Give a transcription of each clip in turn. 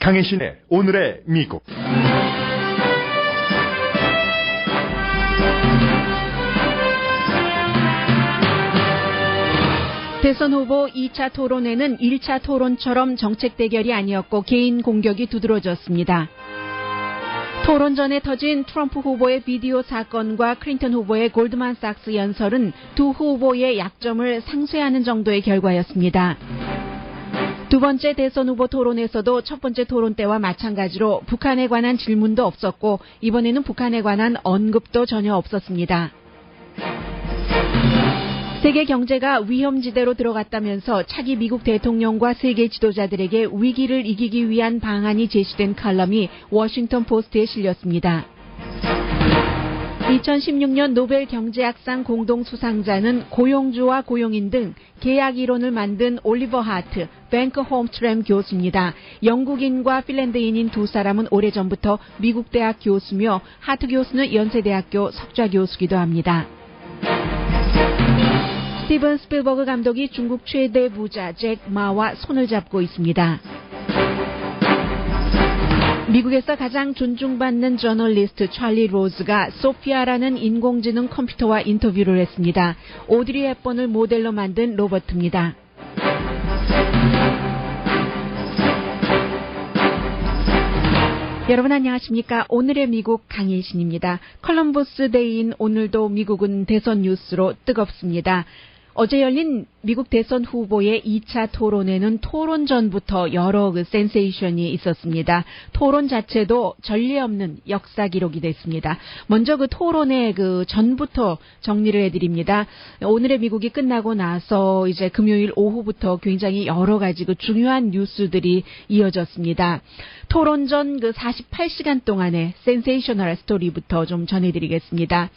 강혜신의 오늘의 미국. 대선 후보 2차 토론회는 1차 토론처럼 정책 대결이 아니었고 개인 공격이 두드러졌습니다. 토론 전에 터진 트럼프 후보의 비디오 사건과 클린턴 후보의 골드만삭스 연설은 두 후보의 약점을 상쇄하는 정도의 결과였습니다. 두 번째 대선 후보 토론에서도 첫 번째 토론 때와 마찬가지로 북한에 관한 질문도 없었고 이번에는 북한에 관한 언급도 전혀 없었습니다. 세계 경제가 위험지대로 들어갔다면서 차기 미국 대통령과 세계 지도자들에게 위기를 이기기 위한 방안이 제시된 칼럼이 워싱턴 포스트에 실렸습니다. 2016년 노벨 경제학상 공동 수상자는 고용주와 고용인 등 계약 이론을 만든 올리버 하트, 뱅크 홈트램 교수입니다. 영국인과 핀란드인인 두 사람은 오래전부터 미국 대학 교수며 하트 교수는 연세대학교 석좌 교수기도 합니다. 스티븐 스필버그 감독이 중국 최대 부자 잭 마와 손을 잡고 있습니다. 미국에서 가장 존중받는 저널리스트 찰리 로즈가 소피아라는 인공지능 컴퓨터와 인터뷰를 했습니다. 오드리 헵번을 모델로 만든 로버트입니다. 여러분 안녕하십니까? 오늘의 미국 강혜신입니다. 컬럼버스 데이인 오늘도 미국은 대선 뉴스로 뜨겁습니다. 어제 열린 미국 대선 후보의 2차 토론회는 토론 전부터 여러 센세이션이 있었습니다. 토론 자체도 전례 없는 역사 기록이 됐습니다. 먼저 토론회 전부터 정리를 해드립니다. 오늘의 미국이 끝나고 나서 이제 금요일 오후부터 굉장히 여러 가지 중요한 뉴스들이 이어졌습니다. 토론 전 48시간 동안의 센세이셔널 스토리부터 좀 전해드리겠습니다.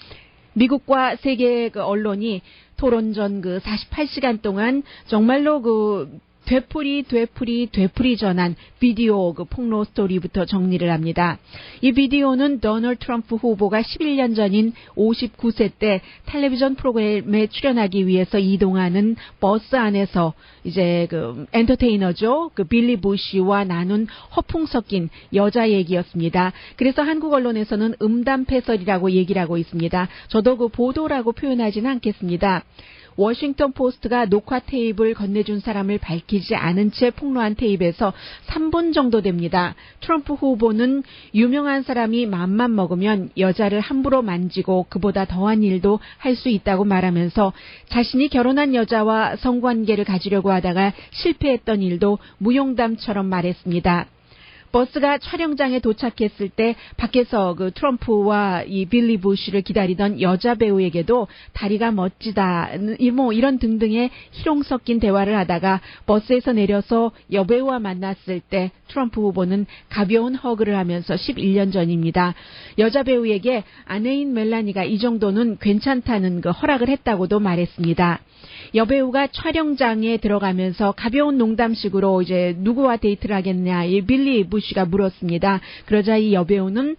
미국과 세계 언론이 토론 전 48시간 동안 정말로 되풀이 전한 비디오 폭로 스토리부터 정리를 합니다. 이 비디오는 도널드 트럼프 후보가 11년 전인 59세 때 텔레비전 프로그램에 출연하기 위해서 이동하는 버스 안에서 이제 엔터테이너죠. 빌리 부시와 나눈 허풍 섞인 여자 얘기였습니다. 그래서 한국 언론에서는 음담패설이라고 얘기를 하고 있습니다. 저도 보도라고 표현하지는 않겠습니다. 워싱턴 포스트가 녹화 테이프를 건네준 사람을 밝히지 않은 채 폭로한 테이프에서 3분 정도 됩니다. 트럼프 후보는 유명한 사람이 맘만 먹으면 여자를 함부로 만지고 그보다 더한 일도 할 수 있다고 말하면서 자신이 결혼한 여자와 성관계를 가지려고 하다가 실패했던 일도 무용담처럼 말했습니다. 버스가 촬영장에 도착했을 때 밖에서 트럼프와 이 빌리 부시를 기다리던 여자 배우에게도 다리가 멋지다, 이런 등등의 희롱 섞인 대화를 하다가 버스에서 내려서 여배우와 만났을 때 트럼프 후보는 가벼운 허그를 하면서 11년 전입니다. 여자 배우에게 아내인 멜라니가 이 정도는 괜찮다는 허락을 했다고도 말했습니다. 여배우가 촬영장에 들어가면서 가벼운 농담식으로 이제 누구와 데이트를 하겠냐, 이 빌리 부시가 물었습니다. 그러자 이 여배우는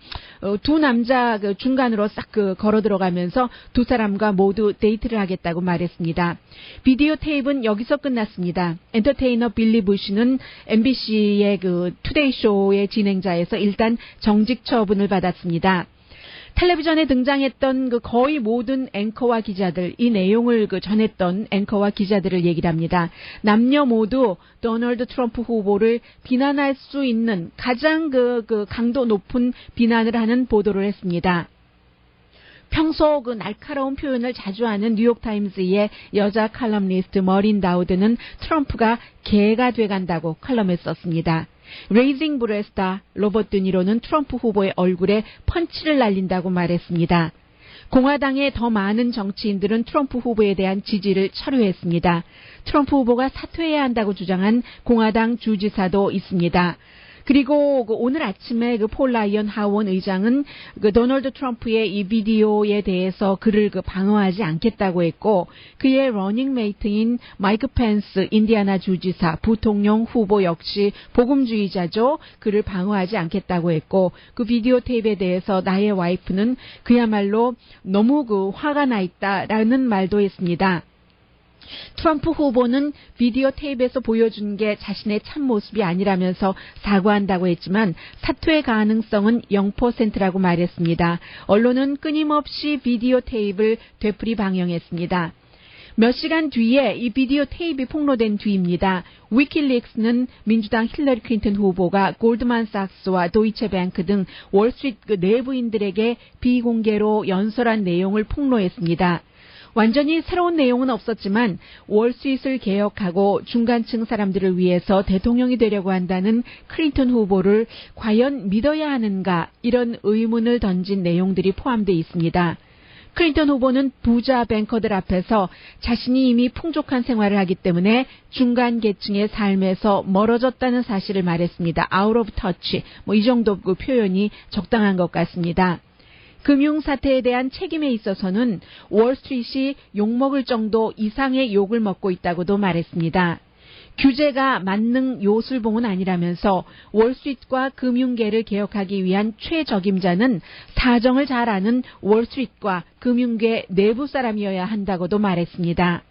두 남자 중간으로 싹 걸어 들어가면서 두 사람과 모두 데이트를 하겠다고 말했습니다. 비디오 테이프는 여기서 끝났습니다. 엔터테이너 빌리 부시는 MBC의 투데이 쇼의 진행자에서 일단 정직 처분을 받았습니다. 텔레비전에 등장했던 거의 모든 앵커와 기자들, 이 내용을 전했던 앵커와 기자들을 얘기를 합니다. 남녀 모두 도널드 트럼프 후보를 비난할 수 있는 가장 강도 높은 비난을 하는 보도를 했습니다. 평소 날카로운 표현을 자주 하는 뉴욕타임즈의 여자 칼럼니스트 머린 다우드는 트럼프가 개가 돼간다고 칼럼에 썼습니다. 레이징 브레스타 로버트 드니로는 트럼프 후보의 얼굴에 펀치를 날린다고 말했습니다. 공화당의 더 많은 정치인들은 트럼프 후보에 대한 지지를 철회했습니다. 트럼프 후보가 사퇴해야 한다고 주장한 공화당 주지사도 있습니다. 그리고 오늘 아침에 폴 라이언 하원 의장은 도널드 트럼프의 이 비디오에 대해서 그를 방어하지 않겠다고 했고, 그의 러닝메이트인 마이크 펜스 인디아나 주지사 부통령 후보 역시 복음주의자죠. 그를 방어하지 않겠다고 했고, 그 비디오 테이프에 대해서 나의 와이프는 그야말로 너무 화가 나 있다라는 말도 했습니다. 트럼프 후보는 비디오 테이프에서 보여준 게 자신의 참모습이 아니라면서 사과한다고 했지만 사퇴의 가능성은 0%라고 말했습니다. 언론은 끊임없이 비디오 테이프를 되풀이 방영했습니다. 몇 시간 뒤에 이 비디오 테이프가 폭로된 뒤입니다. 위키릭스는 민주당 힐러리 클린턴 후보가 골드만삭스와 도이체뱅크 등 월스트리트 내부인들에게 비공개로 연설한 내용을 폭로했습니다. 완전히 새로운 내용은 없었지만 월스트리트를 개혁하고 중간층 사람들을 위해서 대통령이 되려고 한다는 클린턴 후보를 과연 믿어야 하는가 이런 의문을 던진 내용들이 포함되어 있습니다. 클린턴 후보는 부자 뱅커들 앞에서 자신이 이미 풍족한 생활을 하기 때문에 중간 계층의 삶에서 멀어졌다는 사실을 말했습니다. out of touch, 이 정도 그 표현이 적당한 것 같습니다. 금융 사태에 대한 책임에 있어서는 월스트리트이 욕먹을 정도 이상의 욕을 먹고 있다고도 말했습니다. 규제가 만능 요술봉은 아니라면서 월스트리트과 금융계를 개혁하기 위한 최적임자는 사정을 잘 아는 월스트리트과 금융계 내부 사람이어야 한다고도 말했습니다.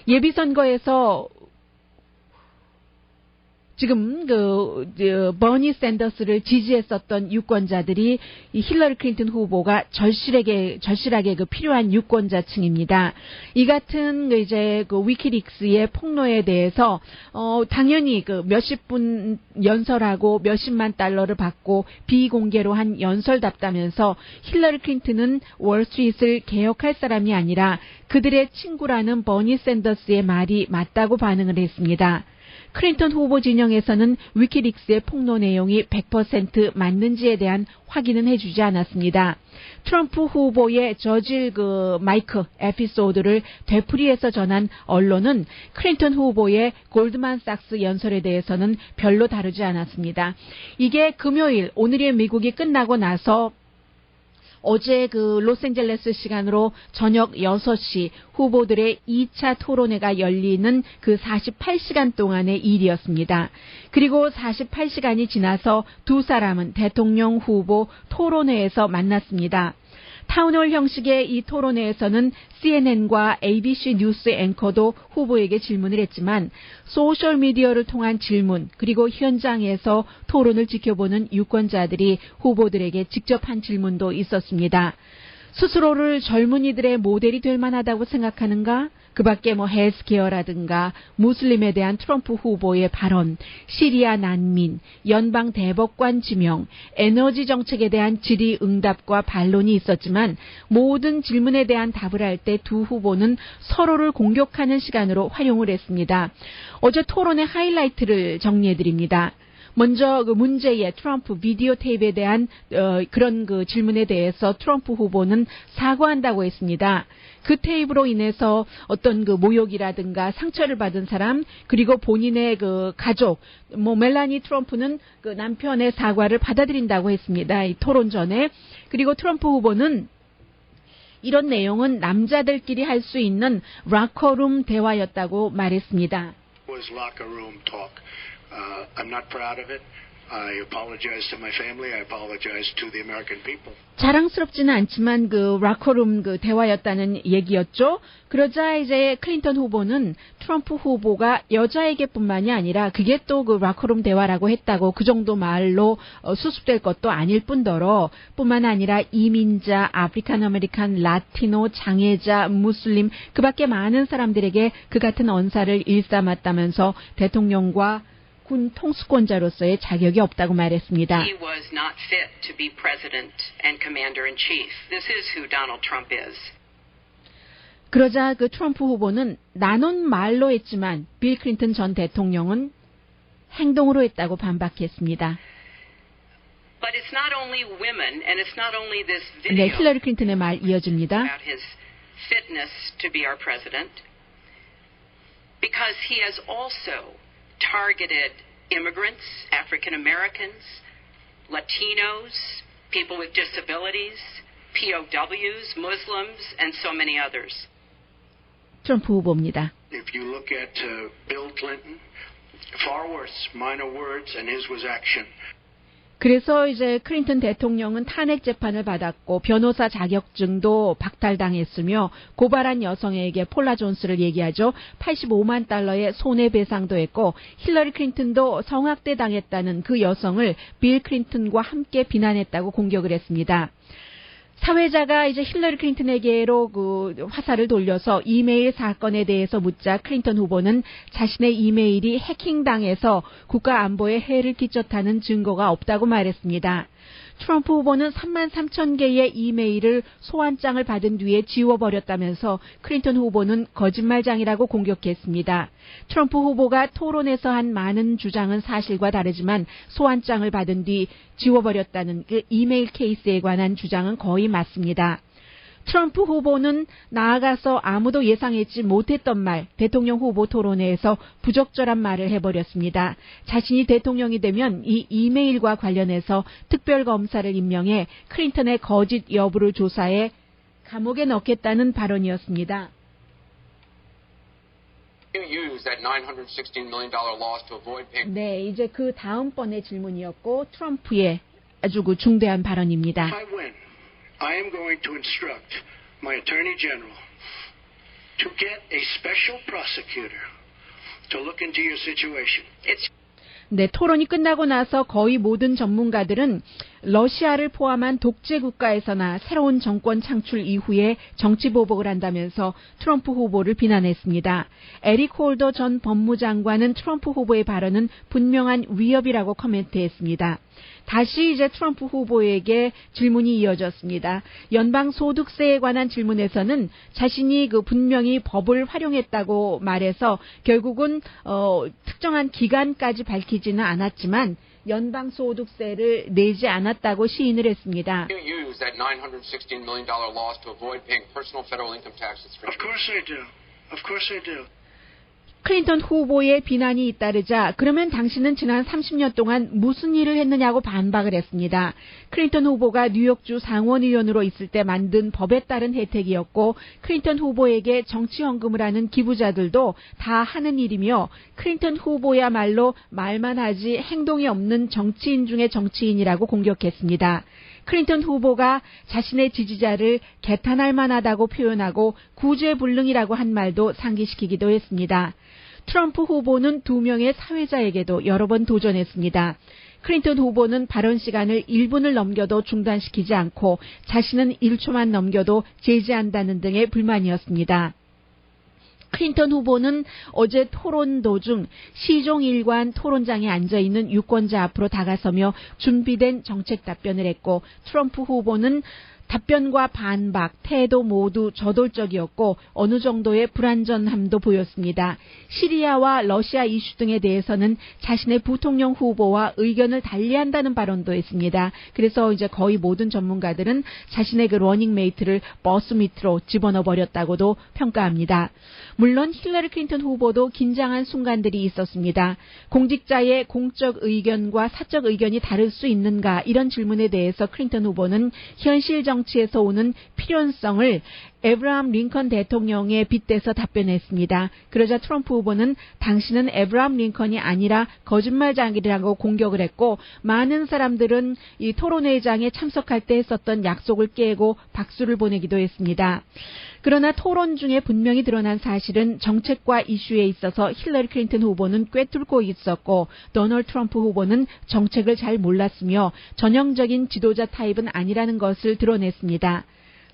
예비선거에서 지금 버니 샌더스를 지지했었던 유권자들이 이 힐러리 클린턴 후보가 절실하게 필요한 유권자층입니다. 이 같은 이제 위키릭스의 폭로에 대해서 당연히 몇십 분 연설하고 몇십만 달러를 받고 비공개로 한 연설답다면서 힐러리 클린턴은 월스트리트를 개혁할 사람이 아니라 그들의 친구라는 버니 샌더스의 말이 맞다고 반응을 했습니다. 클린턴 후보 진영에서는 위키릭스의 폭로 내용이 100% 맞는지에 대한 확인은 해주지 않았습니다. 트럼프 후보의 저질 마이크 에피소드를 되풀이해서 전한 언론은 클린턴 후보의 골드만삭스 연설에 대해서는 별로 다루지 않았습니다. 이게 금요일 오늘의 미국이 끝나고 나서 어제 로스앤젤레스 시간으로 저녁 6시 후보들의 2차 토론회가 열리는 48시간 동안의 일이었습니다. 그리고 48시간이 지나서 두 사람은 대통령 후보 토론회에서 만났습니다. 타운홀 형식의 이 토론회에서는 CNN과 ABC 뉴스 앵커도 후보에게 질문을 했지만 소셜미디어를 통한 질문 그리고 현장에서 토론을 지켜보는 유권자들이 후보들에게 직접 한 질문도 있었습니다. 스스로를 젊은이들의 모델이 될 만하다고 생각하는가? 그 밖에 헬스케어라든가 무슬림에 대한 트럼프 후보의 발언, 시리아 난민, 연방 대법관 지명, 에너지 정책에 대한 질의응답과 반론이 있었지만 모든 질문에 대한 답을 할 때 두 후보는 서로를 공격하는 시간으로 활용을 했습니다. 어제 토론의 하이라이트를 정리해드립니다. 먼저 문제의 트럼프 비디오 테이프에 대한 그런 질문에 대해서 트럼프 후보는 사과한다고 했습니다. 그 테이프로 인해서 어떤 모욕이라든가 상처를 받은 사람 그리고 본인의 가족 멜라니 트럼프는 남편의 사과를 받아들인다고 했습니다. 이 토론 전에. 그리고 트럼프 후보는 이런 내용은 남자들끼리 할 수 있는 락커룸 대화였다고 말했습니다. I'm not proud of it. I apologize to my family. I apologize to the American people. 자랑스럽지는 않지만 락커룸 대화였다는 얘기였죠. 그러자 이제 클린턴 후보는 트럼프 후보가 여자에게뿐만이 아니라 그게 또 락커룸 대화라고 했다고 그 정도 말로 수습될 것도 아닐 뿐더러 뿐만 아니라 이민자, 아프리칸 아메리칸, 라티노, 장애자, 무슬림 그 밖에 많은 사람들에게 그 같은 언사를 일삼았다면서 대통령과 군 통수권자로서의 자격이 없다고 말했습니다. He was not fit to be president and commander in chief. This is who Donald Trump is. 그러자 트럼프 후보는 나눈 말로 했지만 빌 클린턴 전 대통령은 행동으로 했다고 반박했습니다. But it's not only women and it's not only this video. 네, 힐러리 클린턴의 말 이어집니다. About his fitness to be our president. Because he has also targeted immigrants, African Americans, Latinos, people with disabilities, POWs, Muslims, and so many others. 트럼프 후보입니다. If you look at Bill Clinton, far worse, minor words, and his was action. 그래서 이제 클린턴 대통령은 탄핵 재판을 받았고 변호사 자격증도 박탈당했으며 고발한 여성에게 폴라 존스를 얘기하죠. 85만 달러의 손해배상도 했고 힐러리 클린턴도 성학대 당했다는 그 여성을 빌 클린턴과 함께 비난했다고 공격을 했습니다. 사회자가 이제 힐러리 클린턴에게로 그 화살을 돌려서 이메일 사건에 대해서 묻자 클린턴 후보는 자신의 이메일이 해킹당해서 국가 안보에 해를 끼쳤다는 증거가 없다고 말했습니다. 트럼프 후보는 3만 3천 개의 이메일을 소환장을 받은 뒤에 지워버렸다면서 클린턴 후보는 거짓말장이라고 공격했습니다. 트럼프 후보가 토론에서 한 많은 주장은 사실과 다르지만 소환장을 받은 뒤 지워버렸다는 그 이메일 케이스에 관한 주장은 거의 맞습니다. 트럼프 후보는 나아가서 아무도 예상했지 못했던 말, 대통령 후보 토론회에서 부적절한 말을 해버렸습니다. 자신이 대통령이 되면 이 이메일과 관련해서 특별검사를 임명해 클린턴의 거짓 여부를 조사해 감옥에 넣겠다는 발언이었습니다. 네, 이제 그 다음번의 질문이었고 트럼프의 아주 그 중대한 발언입니다. I am going to instruct my Attorney General to get a special prosecutor to look into your situation. 네, 토론이 끝나고 나서 거의 모든 전문가들은 러시아를 포함한 독재 국가에서나 새로운 정권 창출 이후에 정치 보복을 한다면서 트럼프 후보를 비난했습니다. 에릭 홀더 전 법무장관은 트럼프 후보의 발언은 분명한 위협이라고 코멘트했습니다. 다시 이제 트럼프 후보에게 질문이 이어졌습니다. 연방소득세에 관한 질문에서는 자신이 그 분명히 법을 활용했다고 말해서 결국은 특정한 기간까지 밝히지는 않았지만 연방소득세를 내지 않았다고 시인을 했습니다. Of course I do. Of course I do. 클린턴 후보의 비난이 잇따르자 그러면 당신은 지난 30년 동안 무슨 일을 했느냐고 반박을 했습니다. 클린턴 후보가 뉴욕주 상원의원으로 있을 때 만든 법에 따른 혜택이었고 클린턴 후보에게 정치헌금을 하는 기부자들도 다 하는 일이며 클린턴 후보야말로 말만 하지 행동이 없는 정치인 중의 정치인이라고 공격했습니다. 클린턴 후보가 자신의 지지자를 개탄할 만하다고 표현하고 구제불능이라고 한 말도 상기시키기도 했습니다. 트럼프 후보는 2명의 사회자에게도 여러 번 도전했습니다. 클린턴 후보는 발언 시간을 1분을 넘겨도 중단시키지 않고 자신은 1초만 넘겨도 제지한다는 등의 불만이었습니다. 클린턴 후보는 어제 토론 도중 시종일관 토론장에 앉아있는 유권자 앞으로 다가서며 준비된 정책 답변을 했고 트럼프 후보는 답변과 반박, 태도 모두 저돌적이었고 어느 정도의 불완전함도 보였습니다. 시리아와 러시아 이슈 등에 대해서는 자신의 부통령 후보와 의견을 달리한다는 발언도 했습니다. 그래서 이제 거의 모든 전문가들은 자신의 그 러닝메이트를 버스 밑으로 집어넣어 버렸다고도 평가합니다. 물론 힐러리 클린턴 후보도 긴장한 순간들이 있었습니다. 공직자의 공적 의견과 사적 의견이 다를 수 있는가 이런 질문에 대해서 클린턴 후보는 현실 정치에서 오는 필연성을 에브라함 링컨 대통령에 빗대서 답변했습니다. 그러자 트럼프 후보는 당신은 에브라함 링컨이 아니라 거짓말장이라고 공격을 했고 많은 사람들은 이 토론회장에 참석할 때 했었던 약속을 깨고 박수를 보내기도 했습니다. 그러나 토론 중에 분명히 드러난 사실은 정책과 이슈에 있어서 힐러리 클린턴 후보는 꿰뚫고 있었고 도널드 트럼프 후보는 정책을 잘 몰랐으며 전형적인 지도자 타입은 아니라는 것을 드러냈습니다.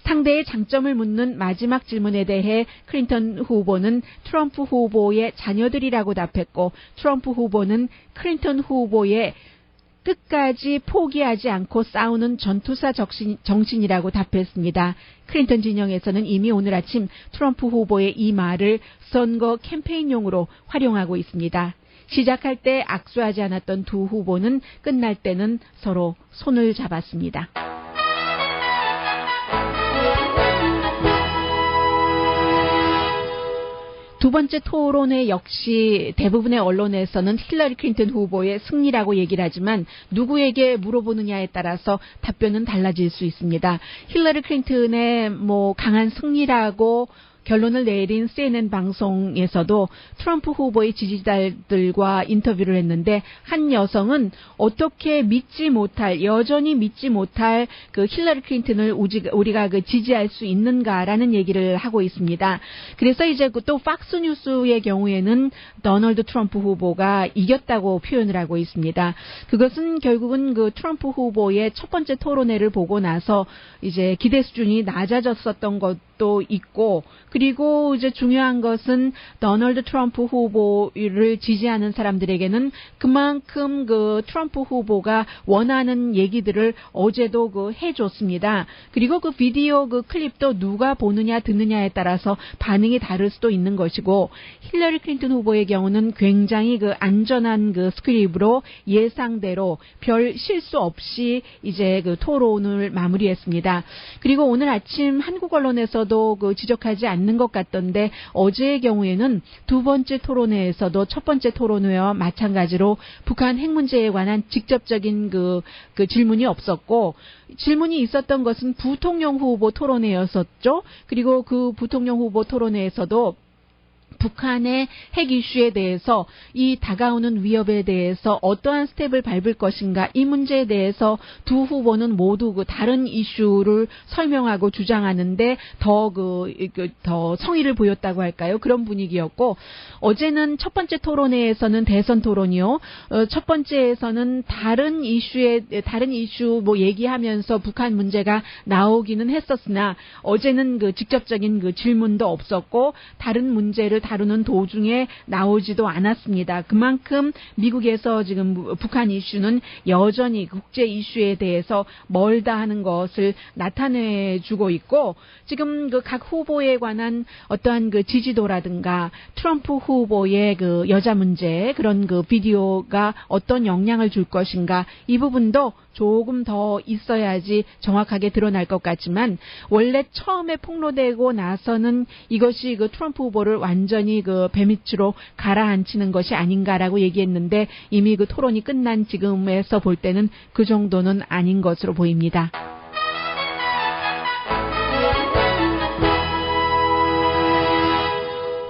상대의 장점을 묻는 마지막 질문에 대해 클린턴 후보는 트럼프 후보의 자녀들이라고 답했고 트럼프 후보는 클린턴 후보의 끝까지 포기하지 않고 싸우는 전투사 정신이라고 답했습니다. 클린턴 진영에서는 이미 오늘 아침 트럼프 후보의 이 말을 선거 캠페인용으로 활용하고 있습니다. 시작할 때 악수하지 않았던 두 후보는 끝날 때는 서로 손을 잡았습니다. 두 번째 토론회 역시 대부분의 언론에서는 힐러리 클린턴 후보의 승리라고 얘기를 하지만 누구에게 물어보느냐에 따라서 답변은 달라질 수 있습니다. 힐러리 클린턴의 강한 승리라고 결론을 내린 CNN 방송에서도 트럼프 후보의 지지자들과 인터뷰를 했는데 한 여성은 어떻게 여전히 믿지 못할 그 힐러리 클린턴을 우리가 그 지지할 수 있는가라는 얘기를 하고 있습니다. 그래서 이제 또 팍스 뉴스의 경우에는 도널드 트럼프 후보가 이겼다고 표현을 하고 있습니다. 그것은 결국은 그 트럼프 후보의 첫 번째 토론회를 보고 나서 이제 기대 수준이 낮아졌었던 것도 있고, 그리고 이제 중요한 것은 도널드 트럼프 후보를 지지하는 사람들에게는 그만큼 그 트럼프 후보가 원하는 얘기들을 어제도 그 해줬습니다. 그리고 그 비디오 그 클립도 누가 보느냐 듣느냐에 따라서 반응이 다를 수도 있는 것이고, 힐러리 클린턴 후보의 경우는 굉장히 그 안전한 그 스크립으로 예상대로 별 실수 없이 이제 그 토론을 마무리했습니다. 그리고 오늘 아침 한국 언론에서도 그 지적하지 않는 것 같던데, 어제의 경우에는 두 번째 토론회에서도 첫 번째 토론회와 마찬가지로 북한 핵 문제에 관한 직접적인 그 질문이 없었고, 질문이 있었던 것은 부통령 후보 토론회였었죠. 그리고 그 부통령 후보 토론회에서도 북한의 핵 이슈에 대해서, 이 다가오는 위협에 대해서 어떠한 스텝을 밟을 것인가, 이 문제에 대해서 두 후보는 모두 그 다른 이슈를 설명하고 주장하는데 더 성의를 보였다고 할까요? 그런 분위기였고, 어제는 첫 번째 토론회에서는 대선 토론이요. 첫 번째에서는 다른 이슈 뭐 얘기하면서 북한 문제가 나오기는 했었으나, 어제는 그 직접적인 그 질문도 없었고 다른 문제를 다루는 도중에 나오지도 않았습니다. 그만큼 미국에서 지금 북한 이슈는 여전히 국제 이슈에 대해서 멀다 하는 것을 나타내주고 있고, 지금 그 각 후보에 관한 어떠한 그 지지도라든가 트럼프 후보의 그 여자 문제, 그런 그 비디오가 어떤 영향을 줄 것인가, 이 부분도 조금 더 있어야지 정확하게 드러날 것 같지만, 원래 처음에 폭로되고 나서는 이것이 그 트럼프 후보를 완전히 그 뱀밑으로 가라앉히는 것이 아닌가라고 얘기했는데, 이미 그 토론이 끝난 지금에서 볼 때는 그 정도는 아닌 것으로 보입니다.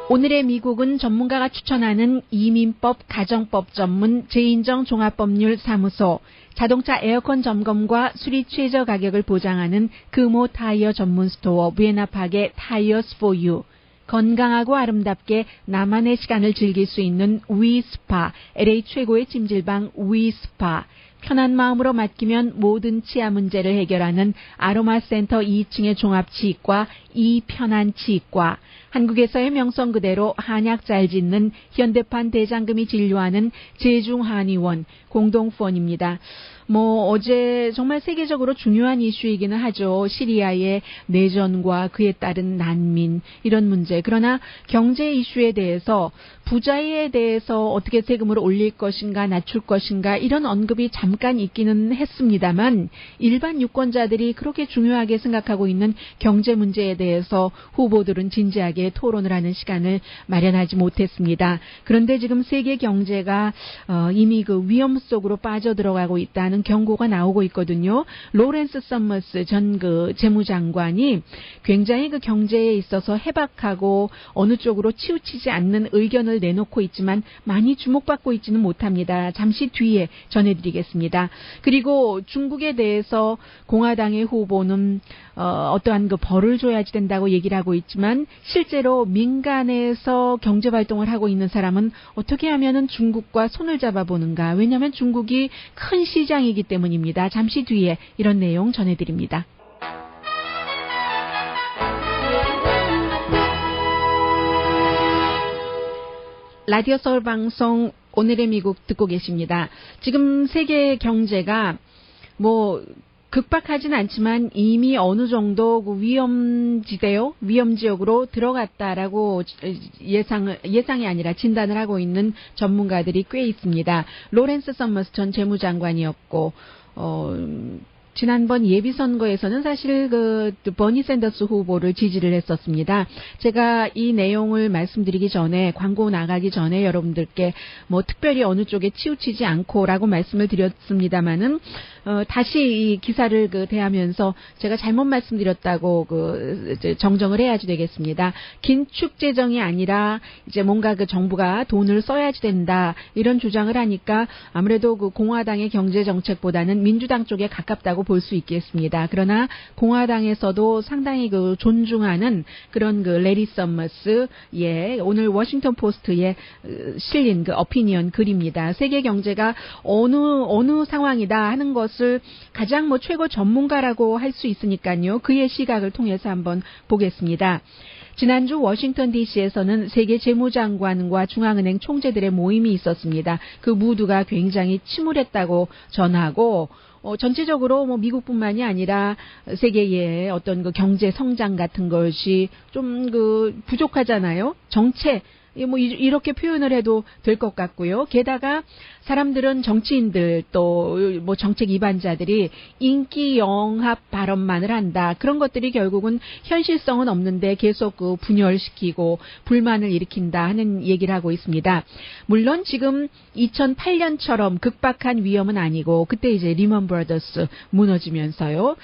오늘의 미국은 전문가가 추천하는 이민법, 가정법 전문 제인정 종합법률사무소, 자동차 에어컨 점검과 수리 최저 가격을 보장하는 금호 타이어 전문 스토어 부에나팍의 타이어스 포 유, 건강하고 아름답게 나만의 시간을 즐길 수 있는 위스파, LA 최고의 찜질방 위스파, 편한 마음으로 맡기면 모든 치아 문제를 해결하는 아로마 센터 2층의 종합치과 이편한치과, 한국에서의 명성 그대로 한약 잘 짓는 현대판 대장금이 진료하는 제중한의원 공동후원입니다. 어제 정말 세계적으로 중요한 이슈이기는 하죠. 시리아의 내전과 그에 따른 난민, 이런 문제. 그러나 경제 이슈에 대해서, 부자에 대해서 어떻게 세금을 올릴 것인가 낮출 것인가, 이런 언급이 잠깐 있기는 했습니다만, 일반 유권자들이 그렇게 중요하게 생각하고 있는 경제 문제에 대해서 후보들은 진지하게 토론을 하는 시간을 마련하지 못했습니다. 그런데 지금 세계 경제가 이미 그 위험 속으로 빠져들어가고 있다는 경고가 나오고 있거든요. 로렌스 서머스 전 그 재무장관이 굉장히 그 경제에 있어서 해박하고 어느 쪽으로 치우치지 않는 의견을 내놓고 있지만 많이 주목받고 있지는 못합니다. 잠시 뒤에 전해드리겠습니다. 그리고 중국에 대해서 공화당의 후보는 어떠한 그 벌을 줘야지 된다고 얘기를 하고 있지만, 실제로 민간에서 경제 활동을 하고 있는 사람은 어떻게 하면은 중국과 손을 잡아보는가. 왜냐하면 중국이 큰 시장이기 때문입니다. 잠시 뒤에 이런 내용 전해드립니다. 라디오 서울 방송 오늘의 미국 듣고 계십니다. 지금 세계 경제가 극박하진 않지만 이미 어느 정도 그 위험 지역으로 들어갔다라고 예상이 아니라 진단을 하고 있는 전문가들이 꽤 있습니다. 로렌스 서머스 전 재무장관이었고, 지난번 예비선거에서는 사실 버니 샌더스 후보를 지지를 했었습니다. 제가 이 내용을 말씀드리기 전에, 광고 나가기 전에 여러분들께 뭐 특별히 어느 쪽에 치우치지 않고라고 말씀을 드렸습니다만은, 다시 이 기사를 대하면서 제가 잘못 말씀드렸다고 정정을 해야지 되겠습니다. 긴축 재정이 아니라 이제 뭔가 정부가 돈을 써야지 된다, 이런 주장을 하니까 아무래도 공화당의 경제 정책보다는 민주당 쪽에 가깝다고 볼 수 있겠습니다. 그러나 공화당에서도 상당히 존중하는 그런 레리 서머스, 오늘 워싱턴 포스트에 실린 어피니언 글입니다. 세계 경제가 어느 상황이다 하는 것을 가장 최고 전문가라고 할 수 있으니까요. 그의 시각을 통해서 한번 보겠습니다. 지난주 워싱턴 DC에서는 세계 재무장관과 중앙은행 총재들의 모임이 있었습니다. 그 무드가 굉장히 침울했다고 전하고, 전체적으로 미국뿐만이 아니라 세계의 어떤 경제 성장 같은 것이 좀 부족하잖아요. 정체, 이렇게 표현을 해도 될 것 같고요. 게다가 사람들은, 정치인들 또 정책 위반자들이 인기 영합 발언만을 한다. 그런 것들이 결국은 현실성은 없는데 계속 분열시키고 불만을 일으킨다 하는 얘기를 하고 있습니다. 물론 지금 2008년처럼 극박한 위험은 아니고, 그때 이제 리먼 브라더스 무너지면서요.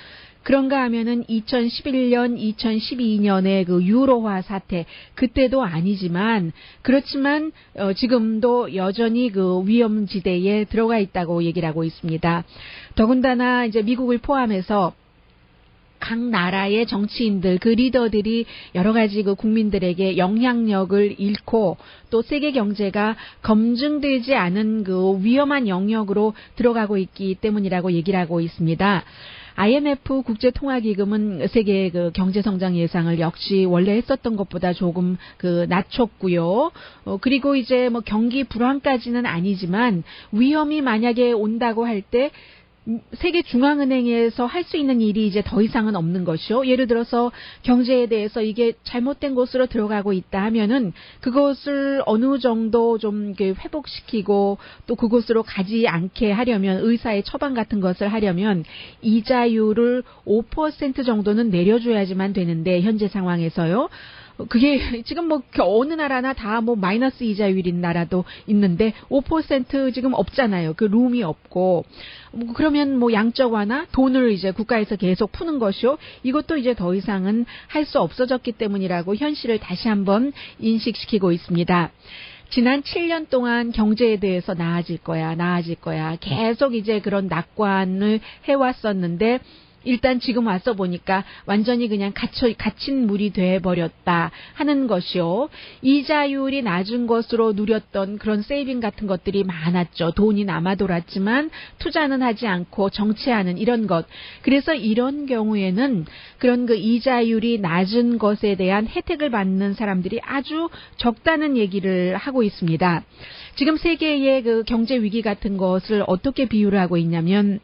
그런가 하면은 2011년, 2012년의 유로화 사태, 그때도 아니지만, 그렇지만 지금도 여전히 위험지대에 들어가 있다고 얘기를 하고 있습니다. 더군다나 이제 미국을 포함해서 각 나라의 정치인들, 리더들이 여러 가지 국민들에게 영향력을 잃고, 또 세계 경제가 검증되지 않은 위험한 영역으로 들어가고 있기 때문이라고 얘기를 하고 있습니다. IMF 국제통화기금은 세계 경제 성장 예상을 역시 원래 했었던 것보다 조금 낮췄고요. 그리고 이제 경기 불황까지는 아니지만, 위험이 만약에 온다고 할 때 세계 중앙은행에서 할 수 있는 일이 이제 더 이상은 없는 것이요. 예를 들어서 경제에 대해서 이게 잘못된 곳으로 들어가고 있다 하면은 그것을 어느 정도 좀 회복시키고, 또 그곳으로 가지 않게 하려면, 의사의 처방 같은 것을 하려면 이자율을 5% 정도는 내려줘야지만 되는데, 현재 상황에서요. 그게 지금 어느 나라나 다 마이너스 이자율인 나라도 있는데 5% 지금 없잖아요. 룸이 없고. 그러면 양적 완화, 돈을 이제 국가에서 계속 푸는 것이요. 이것도 이제 더 이상은 할 수 없어졌기 때문이라고 현실을 다시 한번 인식시키고 있습니다. 지난 7년 동안 경제에 대해서 나아질 거야. 계속 이제 그런 낙관을 해왔었는데, 일단 지금 와서 보니까 완전히 그냥 갇힌 물이 돼버렸다 하는 것이요. 이자율이 낮은 것으로 누렸던 그런 세이빙 같은 것들이 많았죠. 돈이 남아 돌았지만 투자는 하지 않고 정체하는 이런 것. 그래서 이런 경우에는 그런 이자율이 낮은 것에 대한 혜택을 받는 사람들이 아주 적다는 얘기를 하고 있습니다. 지금 세계의 경제 위기 같은 것을 어떻게 비유를 하고 있냐면,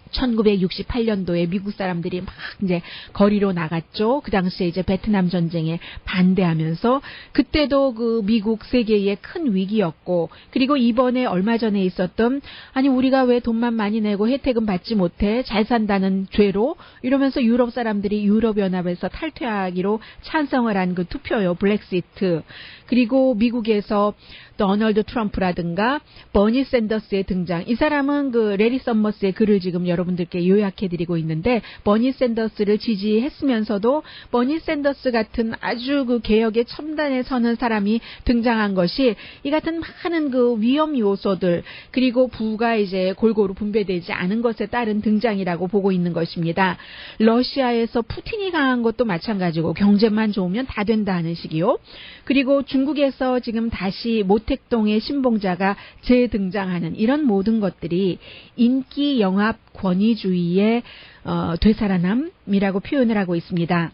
1968년도에 미국 사람들이 막 이제 거리로 나갔죠. 그 당시에 이제 베트남 전쟁에 반대하면서, 그때도 미국 세계의 큰 위기였고, 그리고 이번에 얼마 전에 있었던, 아니 우리가 왜 돈만 많이 내고 혜택은 받지 못해, 잘 산다는 죄로, 이러면서 유럽 사람들이 유럽연합에서 탈퇴하기로 찬성을 한 투표요. 브렉시트. 그리고 미국에서 도널드 트럼프라든가 버니 샌더스의 등장. 이 사람은 레리 서머스의 글을 지금 여러분들께 요약해드리고 있는데, 버니 샌더스를 지지했으면서도 버니 샌더스 같은 아주 개혁의 첨단에 서는 사람이 등장한 것이, 이 같은 많은 위험 요소들, 그리고 부가 이제 골고루 분배되지 않은 것에 따른 등장이라고 보고 있는 것입니다. 러시아에서 푸틴이 강한 것도 마찬가지고, 경제만 좋으면 다 된다 하는 식이요. 그리고 중국에서 지금 다시 모택동의 신봉자가 재등장하는 이런 모든 것들이 인기 영합 권위주의의 되살아남이라고 표현을 하고 있습니다.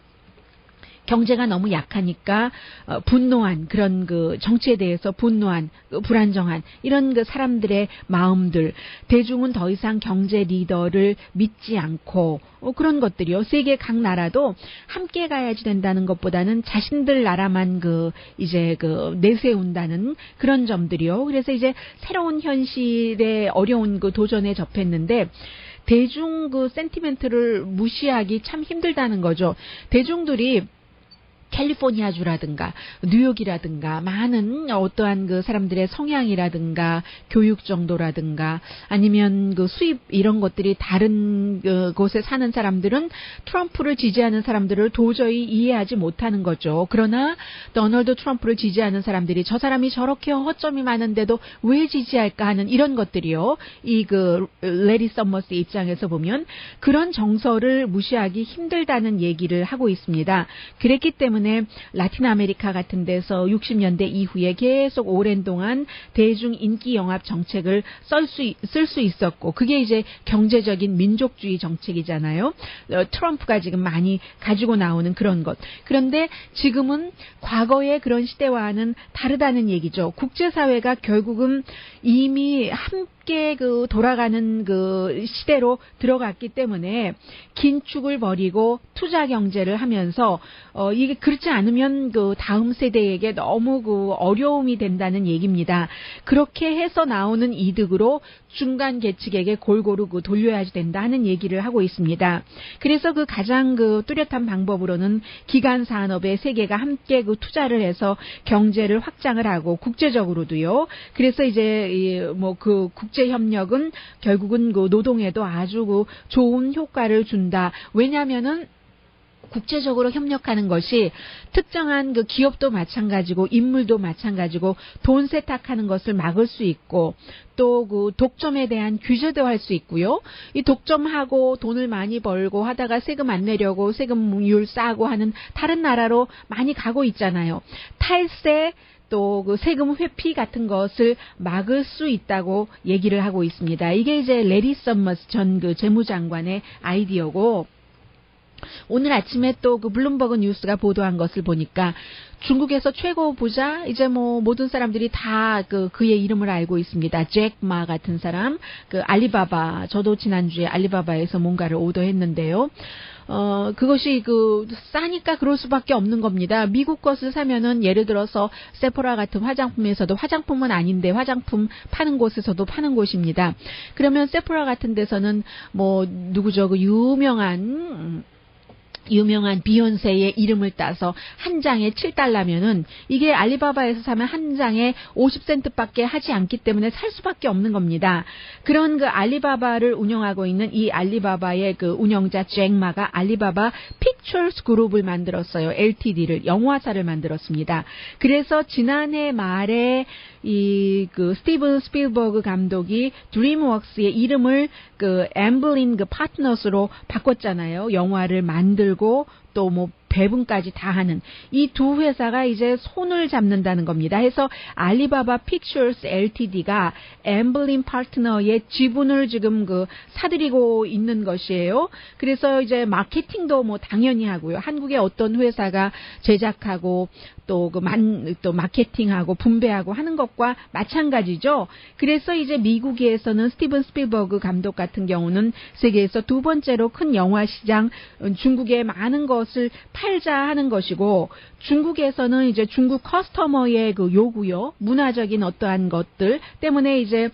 경제가 너무 약하니까 분노한 그런 정치에 대해서 분노한 불안정한 이런 사람들의 마음들, 대중은 더 이상 경제 리더를 믿지 않고 그런 것들이요. 세계 각 나라도 함께 가야지 된다는 것보다는 자신들 나라만 이제 내세운다는 그런 점들이요. 그래서 이제 새로운 현실에 어려운 도전에 접했는데, 대중 그 센티멘트를 무시하기 참 힘들다는 거죠. 대중들이 캘리포니아주라든가 뉴욕이라든가 많은 어떠한 그 사람들의 성향이라든가 교육 정도라든가 아니면 그 수입 이런 것들이 다른 그 곳에 사는 사람들은 트럼프를 지지하는 사람들을 도저히 이해하지 못하는 거죠. 그러나 도널드 트럼프를 지지하는 사람들이 저 사람이 저렇게 허점이 많은데도 왜 지지할까 하는 이런 것들이요. 이 그 레리 서머스 입장에서 보면 그런 정서를 무시하기 힘들다는 얘기를 하고 있습니다. 그랬기 때문에 라틴 아메리카 같은 데서 60년대 이후에 계속 오랜 동안 대중 인기 영합 정책을 쓸 수 있었고 그게 이제 경제적인 민족주의 정책이잖아요. 트럼프가 지금 많이 가지고 나오는 그런 것. 그런데 지금은 과거의 그런 시대와는 다르다는 얘기죠. 국제사회가 결국은 이미 함께 그 돌아가는 그 시대로 들어갔기 때문에 긴축을 벌이고 투자 경제를 하면서 이게 그렇지 않으면 그 다음 세대에게 너무 그 어려움이 된다는 얘기입니다. 그렇게 해서 나오는 이득으로 중간 계층에게 골고루 그 돌려야지 된다 하는 얘기를 하고 있습니다. 그래서 그 가장 그 뚜렷한 방법으로는 기간 산업의 세계가 함께 그 투자를 해서 경제를 확장을 하고 국제적으로도요. 그래서 이제 뭐 그 국제 협력은 결국은 그 노동에도 아주 그 좋은 효과를 준다. 왜냐하면은 국제적으로 협력하는 것이 특정한 그 기업도 마찬가지고 인물도 마찬가지고 돈 세탁하는 것을 막을 수 있고 또 그 독점에 대한 규제도 할 수 있고요. 이 독점하고 돈을 많이 벌고 하다가 세금 안 내려고 세금률 싸고 하는 다른 나라로 많이 가고 있잖아요. 탈세 또 그 세금 회피 같은 것을 막을 수 있다고 얘기를 하고 있습니다. 이게 이제 레리 서머스 전 그 재무장관의 아이디어고 오늘 아침에 또 그 블룸버그 뉴스가 보도한 것을 보니까 중국에서 최고 부자 이제 뭐 모든 사람들이 다 그의 이름을 알고 있습니다. 잭 마 같은 사람 그 알리바바 저도 지난주에 알리바바에서 뭔가를 오더했는데요. 그것이 그 싸니까 그럴 수밖에 없는 겁니다. 미국 것을 사면은 예를 들어서 세포라 같은 화장품에서도 화장품은 아닌데 화장품 파는 곳에서도 파는 곳입니다. 그러면 세포라 같은 데서는 뭐 누구죠? 그 유명한 비욘세의 이름을 따서 한 장에 $7면은 이게 알리바바에서 사면 한 장에 50센트밖에 하지 않기 때문에 살 수밖에 없는 겁니다. 그런 그 알리바바를 운영하고 있는 이 알리바바의 그 운영자 잭마가 알리바바 픽처스 그룹을 만들었어요. LTD를 영화사를 만들었습니다. 그래서 지난해 말에 이 그 스티븐 스필버그 감독이 드림웍스의 이름을 그 엠블린 그 파트너스로 바꿨잖아요. 영화를 만들고 또 뭐 배분까지 다 하는 이 두 회사가 이제 손을 잡는다는 겁니다. 해서 알리바바 픽처스 LTD가 엠블린 파트너의 지분을 지금 그 사들이고 있는 것이에요. 그래서 이제 마케팅도 뭐 당연히 하고요. 한국의 어떤 회사가 제작하고 또 마케팅하고 분배하고 하는 것과 마찬가지죠. 그래서 이제 미국에서는 스티븐 스필버그 감독 같은 경우는 세계에서 두 번째로 큰 영화 시장 중국에 많은 것을 팔자 하는 것이고 중국에서는 이제 중국 커스터머의 그 요구요, 문화적인 어떠한 것들 때문에 이제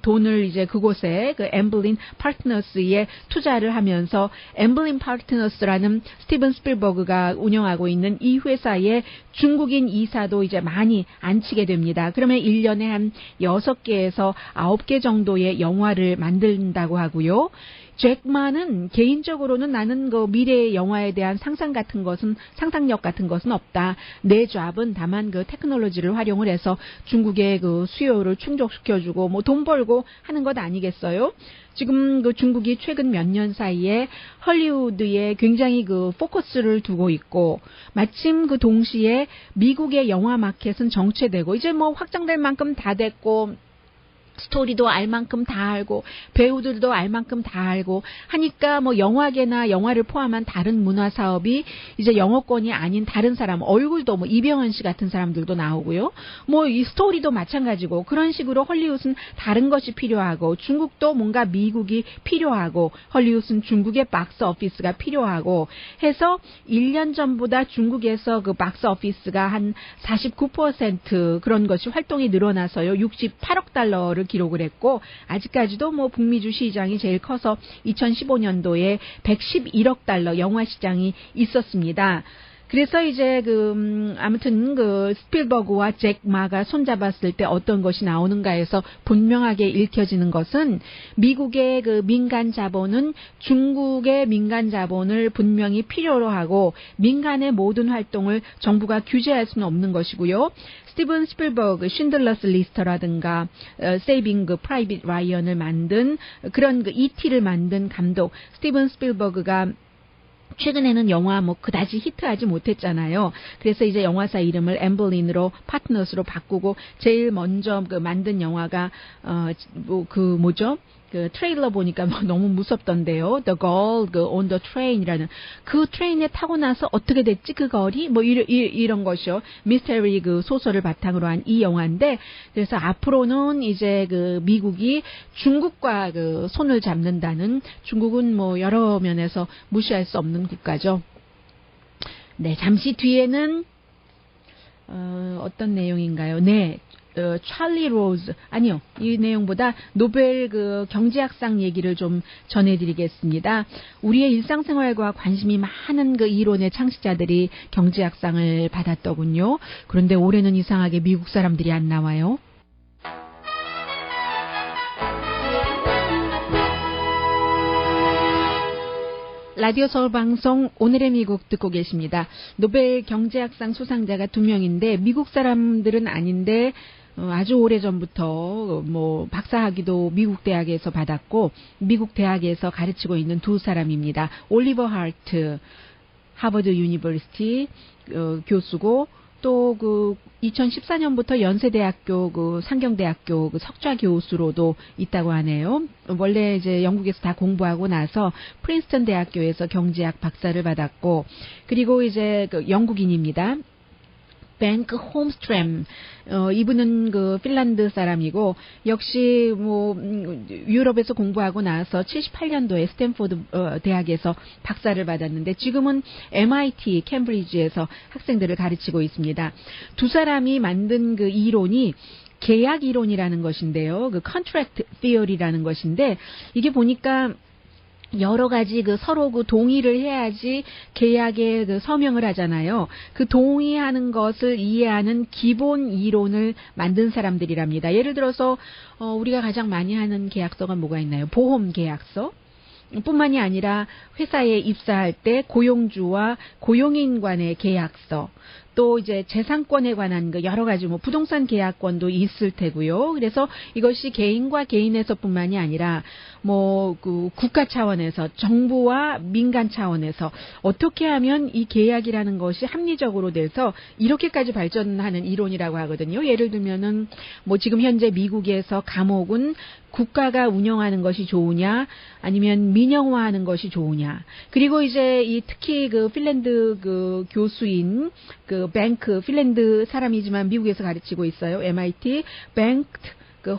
돈을 이제 그곳에 그 엠블린 파트너스에 투자를 하면서 엠블린 파트너스라는 스티븐 스필버그가 운영하고 있는 이 회사의 중국인 이사도 이제 많이 앉히게 됩니다. 그러면 1년에 한 6개에서 9개 정도의 영화를 만든다고 하고요. 잭마는 개인적으로는 나는 그 미래의 영화에 대한 상상력 같은 것은 없다. 내 잡은 다만 그 테크놀로지를 활용을 해서 중국의 그 수요를 충족시켜주고 뭐 돈 벌고 하는 것 아니겠어요? 지금 그 중국이 최근 몇 년 사이에 헐리우드에 굉장히 그 포커스를 두고 있고 마침 그 동시에 미국의 영화 마켓은 정체되고 이제 뭐 확장될 만큼 다 됐고 스토리도 알 만큼 다 알고 배우들도 알 만큼 다 알고 하니까 뭐 영화계나 영화를 포함한 다른 문화 사업이 이제 영어권이 아닌 다른 사람 얼굴도 뭐 이병헌 씨 같은 사람들도 나오고요. 뭐 이 스토리도 마찬가지고 그런 식으로 헐리우드는 다른 것이 필요하고 중국도 뭔가 미국이 필요하고 헐리우드는 중국의 박스 오피스가 필요하고 해서 1년 전보다 중국에서 그 박스 오피스가 한 49% 그런 것이 활동이 늘어나서요. $68억 달러를 기록을 했고 아직까지도 뭐 북미주 시장이 제일 커서 2015년도에 111억 달러 영화 시장이 있었습니다. 그래서 이제 아무튼 스필버그와 잭 마가 손잡았을 때 어떤 것이 나오는가 해서 분명하게 읽혀지는 것은 미국의 민간 자본은 중국의 민간 자본을 분명히 필요로 하고 민간의 모든 활동을 정부가 규제할 수는 없는 것이고요. 스티븐 스필버그, 쉰들러스 리스트라든가 세이빙 프라이빗 라이언을 만든 그런 E.T.를 만든 감독 스티븐 스필버그가 최근에는 영화 그다지 히트하지 못했잖아요. 그래서 이제 영화사 이름을 엠블린으로 파트너스로 바꾸고 제일 먼저 만든 영화가 트레일러 보니까 너무 무섭던데요. The Girl on the Train이라는 그 트레인에 타고 나서 어떻게 됐지 그 거리 이런 것이요. 미스테리 소설을 바탕으로 한 이 영화인데 그래서 앞으로는 이제 미국이 중국과 손을 잡는다는 중국은 여러 면에서 무시할 수 없는 국가죠. 네, 잠시 뒤에는 어떤 내용인가요? 네. 찰리 로즈 아니요 이 내용보다 노벨 경제학상 얘기를 좀 전해드리겠습니다. 우리의 일상생활과 관심이 많은 이론의 창시자들이 경제학상을 받았더군요. 그런데 올해는 이상하게 미국 사람들이 안 나와요. 라디오 서울 방송 오늘의 미국 듣고 계십니다. 노벨 경제학상 수상자가 2명인데 미국 사람들은 아닌데 아주 오래전부터 박사학위도 미국 대학에서 받았고 미국 대학에서 가르치고 있는 두 사람입니다. 올리버 하트 하버드 유니버시티 교수고 또 2014년부터 연세대학교 상경대학교 석좌 교수로도 있다고 하네요. 원래 이제 영국에서 다 공부하고 나서 프린스턴 대학교에서 경제학 박사를 받았고 그리고 이제 영국인입니다. 뱅크 홈스트램 이분은 핀란드 사람이고 역시 유럽에서 공부하고 나서 78년도에 스탠포드 대학에서 박사를 받았는데 지금은 MIT 캠브리지에서 학생들을 가르치고 있습니다. 두 사람이 만든 이론이 계약 이론이라는 것인데요. contract theory라는 것인데 이게 보니까 여러 가지 서로 동의를 해야지 계약에 서명을 하잖아요. 동의하는 것을 이해하는 기본 이론을 만든 사람들이랍니다. 예를 들어서 우리가 가장 많이 하는 계약서가 뭐가 있나요? 보험 계약서. 뿐만이 아니라 회사에 입사할 때 고용주와 고용인 간의 계약서, 또 이제 재산권에 관한 여러 가지 부동산 계약권도 있을 테고요. 그래서 이것이 개인과 개인에서뿐만이 아니라 국가 차원에서 정부와 민간 차원에서 어떻게 하면 이 계약이라는 것이 합리적으로 돼서 이렇게까지 발전하는 이론이라고 하거든요. 예를 들면은 지금 현재 미국에서 감옥은 국가가 운영하는 것이 좋으냐 아니면 민영화하는 것이 좋으냐. 그리고 이제 특히 핀란드 교수인 뱅크 핀란드 사람이지만 미국에서 가르치고 있어요. MIT 뱅크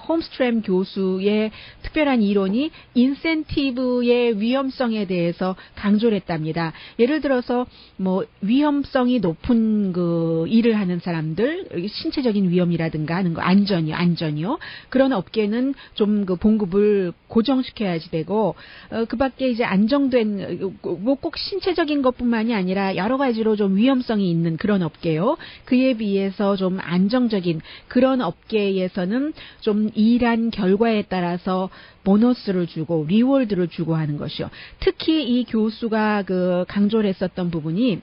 홈스트램 교수의 특별한 이론이 인센티브의 위험성에 대해서 강조를 했답니다. 예를 들어서 위험성이 높은 일을 하는 사람들, 신체적인 위험이라든가 하는 거 안전이요. 그런 업계는 좀 봉급을 고정시켜야지 되고 그밖에 이제 안정된 꼭 신체적인 것뿐만이 아니라 여러 가지로 좀 위험성이 있는 그런 업계요. 그에 비해서 좀 안정적인 그런 업계에서는 좀 일한 결과에 따라서 보너스를 주고 리워드를 주고 하는 것이요. 특히 이 교수가 강조를 했었던 부분이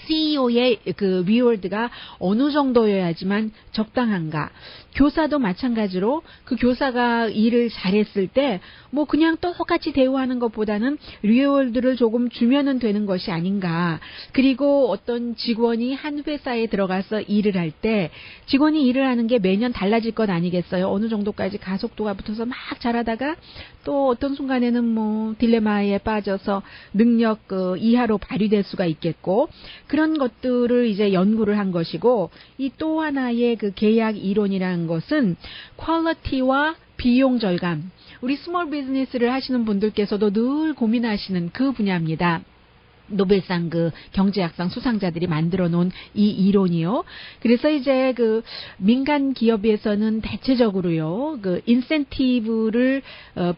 CEO의 리워드가 어느 정도여야지만 적당한가. 교사도 마찬가지로 교사가 일을 잘했을 때 그냥 똑같이 대우하는 것보다는 리워드를 조금 주면은 되는 것이 아닌가. 그리고 어떤 직원이 한 회사에 들어가서 일을 할 때 직원이 일을 하는 게 매년 달라질 것 아니겠어요. 어느 정도까지 가속도가 붙어서 막 잘하다가 또 어떤 순간에는 딜레마에 빠져서 능력 이하로 발휘될 수가 있겠고 그런 것들을 이제 연구를 한 것이고 이 또 하나의 계약 이론이라는 것은 퀄리티와 비용 절감. 우리 스몰 비즈니스를 하시는 분들께서도 늘 고민하시는 그 분야입니다. 노벨상 그 경제학상 수상자들이 만들어 놓은 이 이론이요. 그래서 이제 그 민간 기업에서는 대체적으로요, 그 인센티브를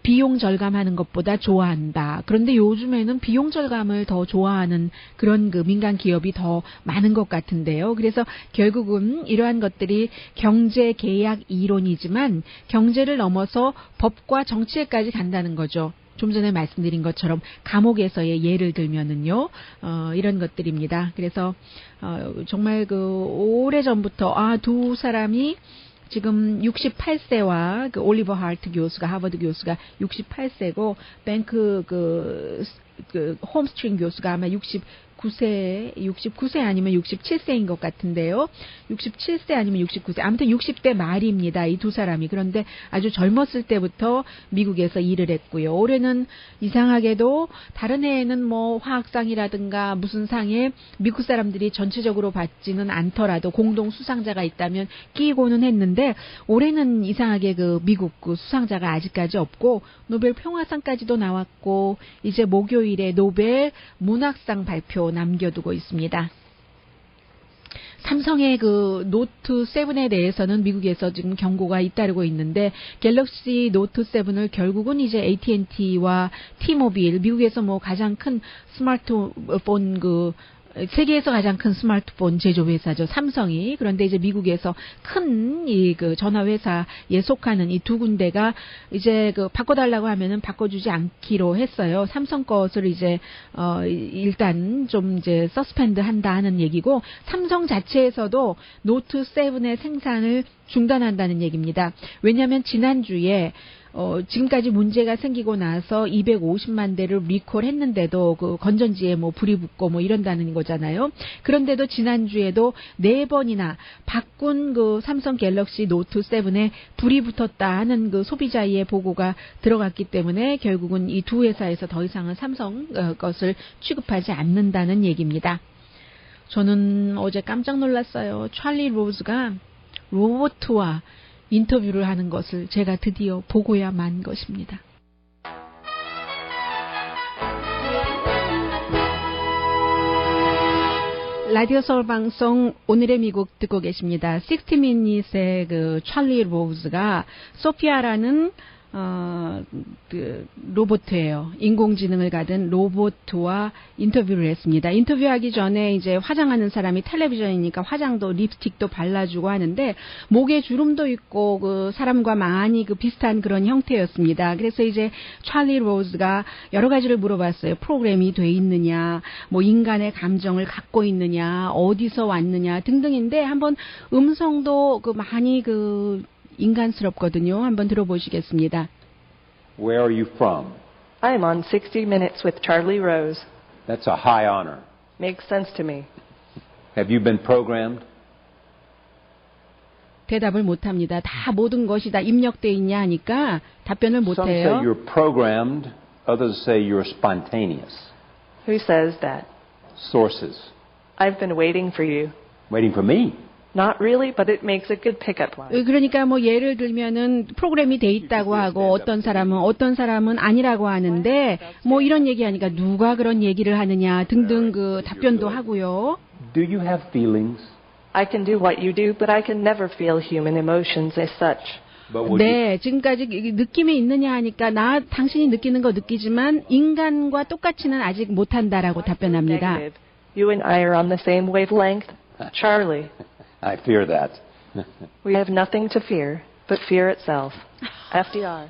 비용 절감하는 것보다 좋아한다. 그런데 요즘에는 비용 절감을 더 좋아하는 그런 그 민간 기업이 더 많은 것 같은데요. 그래서 결국은 이러한 것들이 경제 계약 이론이지만 경제를 넘어서 법과 정치에까지 간다는 거죠. 좀 전에 말씀드린 것처럼 감옥에서의 예를 들면은요, 이런 것들입니다. 그래서, 정말 그 오래전부터, 두 사람이 지금 68세와 그 올리버 하트 교수가, 하버드 교수가 68세고, 뱅크 홈스트링 교수가 아마 69세 아니면 67세인 것 같은데요. 67세 아니면 69세. 아무튼 60대 말입니다. 이 두 사람이. 그런데 아주 젊었을 때부터 미국에서 일을 했고요. 올해는 이상하게도 다른 해에는 뭐 화학상이라든가 무슨 상에 미국 사람들이 전체적으로 받지는 않더라도 공동 수상자가 있다면 끼고는 했는데 올해는 이상하게 그 미국 그 수상자가 아직까지 없고 노벨 평화상까지도 나왔고 이제 목요일에 노벨 문학상 발표 남겨두고 있습니다. 삼성의 그 노트 7에 대해서는 미국에서 지금 경고가 잇따르고 있는데 갤럭시 노트 7을 결국은 이제 AT&T와 T-모빌 미국에서 뭐 가장 큰 스마트폰 세계에서 가장 큰 스마트폰 제조 회사죠. 삼성이. 그런데 이제 미국에서 큰 이 그 전화 회사에 속하는 이 두 군데가 이제 그 바꿔달라고 하면은 바꿔주지 않기로 했어요. 삼성 것을 이제 일단 좀 이제 서스펜드 한다 하는 얘기고 삼성 자체에서도 노트 7의 생산을 중단한다는 얘기입니다. 왜냐하면 지난주에 지금까지 문제가 생기고 나서 250만 대를 리콜했는데도 그 건전지에 뭐 불이 붙고 뭐 이런다는 거잖아요. 그런데도 지난주에도 4번이나 바꾼 그 삼성 갤럭시 노트 7에 불이 붙었다 하는 그 소비자의 보고가 들어갔기 때문에 결국은 이 두 회사에서 더 이상은 삼성 것을 취급하지 않는다는 얘기입니다. 저는 어제 깜짝 놀랐어요. 찰리 로즈가 로봇과 인터뷰를 하는 것을 제가 드디어 보고야만 것입니다. 라디오 서울 방송 오늘의 미국 듣고 계십니다. 60미닛의 그 찰리 로즈가 소피아라는 그 로봇이에요. 인공지능을 가진 로봇과 인터뷰를 했습니다. 인터뷰하기 전에 이제 화장하는 사람이 텔레비전이니까 화장도 립스틱도 발라주고 하는데 목에 주름도 있고 그 사람과 많이 그 비슷한 그런 형태였습니다. 그래서 이제 찰리 로즈가 여러 가지를 물어봤어요. 프로그램이 돼 있느냐, 뭐 인간의 감정을 갖고 있느냐, 어디서 왔느냐 등등인데 한번 음성도 그 많이 그 인간스럽거든요. 한번 들어보시겠습니다. Where are you from? I'm on 60 Minutes with Charlie Rose. That's a high honor. Makes sense to me. Have you been programmed? 대답을 못합니다. 다 모든 것이 다 입력돼 있냐 하니까 답변을 Some say 못해요. you're programmed. Others say you're spontaneous. Who says that? Sources. I've been waiting for you. Waiting for me. Not really, but it makes a good pickup line. 그러니까 뭐 예를 들면은 프로그램이 돼 있다고 하고 어떤 사람은 아니라고 하는데 뭐 이런 얘기하니까 누가 그런 얘기를 하느냐 등등 그 답변도 하고요. Do you have feelings? I can do what you do, but I can never feel human emotions as such. But would 네, 지금까지 느낌이 있느냐 하니까 당신이 느끼는 거 느끼지만 인간과 똑같이는 아직 못한다라고 답변합니다. Negative. You and I are on the same wavelength. Charlie, I fear that. we have nothing to fear but fear itself. FDR.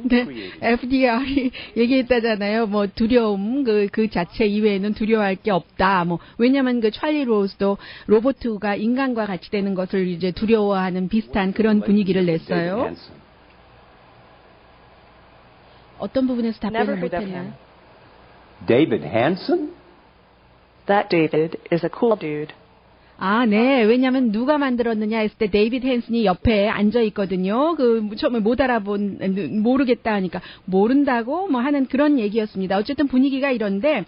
네, FDR이 얘기했다잖아요. 뭐 두려움 그 자체 이외에는 두려워할 게 없다. 뭐 왜냐면 그 찰리 로즈도 로봇가 인간과 같이 되는 것을 이제 두려워하는 비슷한 그런 분위기를 냈어요. 어떤 부분에서 답변을 Never heard of 못했나요? him. David Hansen? That David is a cool dude. 아, 네. 왜냐면 누가 만들었느냐 했을 때 데이비드 헨슨이 옆에 앉아 있거든요. 처음에 모르겠다 하니까 모른다고 뭐 하는 그런 얘기였습니다. 어쨌든 분위기가 이런데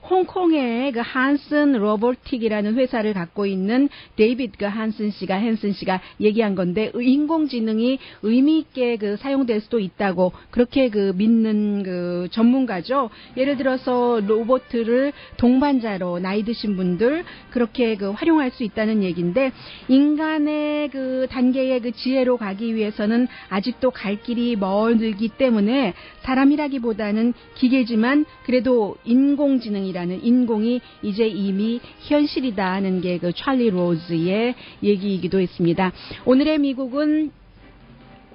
홍콩의 그 한슨 로보틱이라는 회사를 갖고 있는 데이비드 그 한슨 씨가 얘기한 건데 인공지능이 의미 있게 그 사용될 수도 있다고 그렇게 그 믿는 그 전문가죠. 예를 들어서 로봇을 동반자로 나이 드신 분들 그렇게 그 활용할 수 있다는 얘기인데 인간의 그 단계의 그 지혜로 가기 위해서는 아직도 갈 길이 멀기 때문에 사람이라기보다는 기계지만 그래도 인공지능이라는 인공이 이제 이미 현실이다 하는 게 그 찰리 로즈의 얘기이기도 했습니다. 오늘의 미국은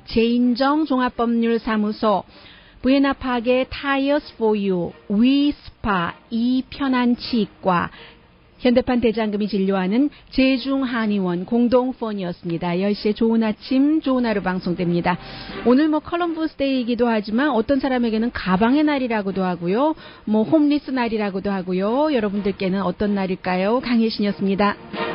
제인정 종합법률사무소 부에나파게 타이어스 포유 위스파 이편한 치과 현대판 대장금이 진료하는 제중한의원 공동폰이었습니다. 10시에 좋은 아침 좋은 하루 방송됩니다. 오늘 컬럼버스 데이이기도 하지만 어떤 사람에게는 가방의 날이라고도 하고요. 홈리스 날이라고도 하고요. 여러분들께는 어떤 날일까요? 강혜신이었습니다.